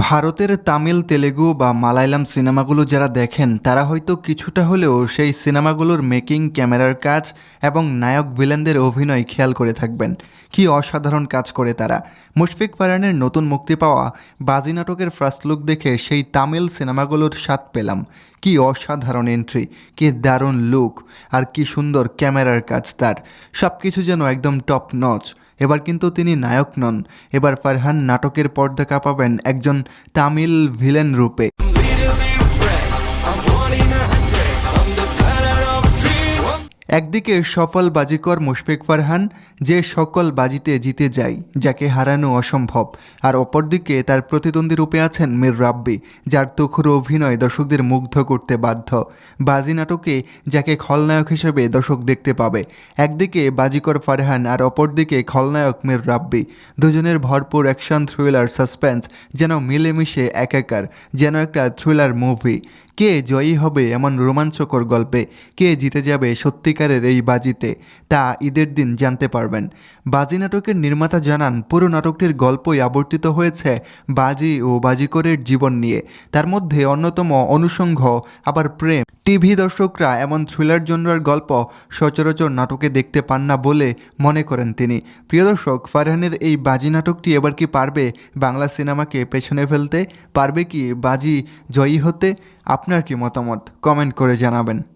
ভারতের তামিল, তেলেগু বা মালায়ালাম সিনেমাগুলো যারা দেখেন তারা হয়তো কিছুটা হলেও সেই সিনেমাগুলোর মেকিং, ক্যামেরার কাজ এবং নায়ক ভিলেনদের অভিনয় খেয়াল করে থাকবেন। কি অসাধারণ কাজ করে তারা। মুশফিক ফারহানের নতুন মুক্তি পাওয়া বাজি নাটকের ফার্স্ট লুক দেখে সেই তামিল সিনেমাগুলোর স্বাদ পেলাম। কি অসাধারণ এন্ট্রি, কি দারুণ লুক, আর কি সুন্দর ক্যামেরার কাজ তার। সব কিছু যেন একদম টপ নচ। এবার কিন্তু তিনি নায়ক নন, এবার ফারহান নাটকের পর্দা কাঁপাবেন একজন তামিল ভিলেন রূপে। একদিকে সফল বাজিকর মুশফিক ফারহান, যে সকল বাজিতে জিতে যায়, যাকে হারানো অসম্ভব, আর অপরদিকে তার প্রতিদ্বন্দ্বী রূপে আছেন মীর রাব্বি, যার তুখুর অভিনয় দর্শকদের মুগ্ধ করতে বাধ্য। বাজি নাটকে যাকে খলনায়ক হিসেবে দর্শক দেখতে পাবে। একদিকে বাজিকর ফারহান আর অপরদিকে খলনায়ক মীর রাব্বি। দুজনের ভরপুর অ্যাকশন, থ্রিলার, সাসপেন্স যেন মিলেমিশে একাকার, যেন একটা থ্রিলার মুভি। কে জয়ী হবে এমন রোমাঞ্চকর গল্পে, কে জিতে যাবে সত্যিকারের এই বাজিতে, তা ঈদের দিন জানতে পারবেন। বাজি নাটকের নির্মাতা জানান, পুরো নাটকটির গল্পই আবর্তিত হয়েছে বাজি ও বাজিকরের জীবন নিয়ে। তার মধ্যে অন্যতম অনুষঙ্গ আবার প্রেম। টিভি দর্শকরা এমন থ্রিলার জনরার গল্প সচরাচর নাটকে দেখতে পান না বলে মনে করেন তিনি। প্রিয় দর্শক, ফারহানের এই বাজি নাটকটি এবার কি পারবে বাংলা সিনেমাকে পেছনে ফেলতে? পারবে কি বাজি জয়ী হতে? আপনার কি মতামত কমেন্ট করে জানাবেন।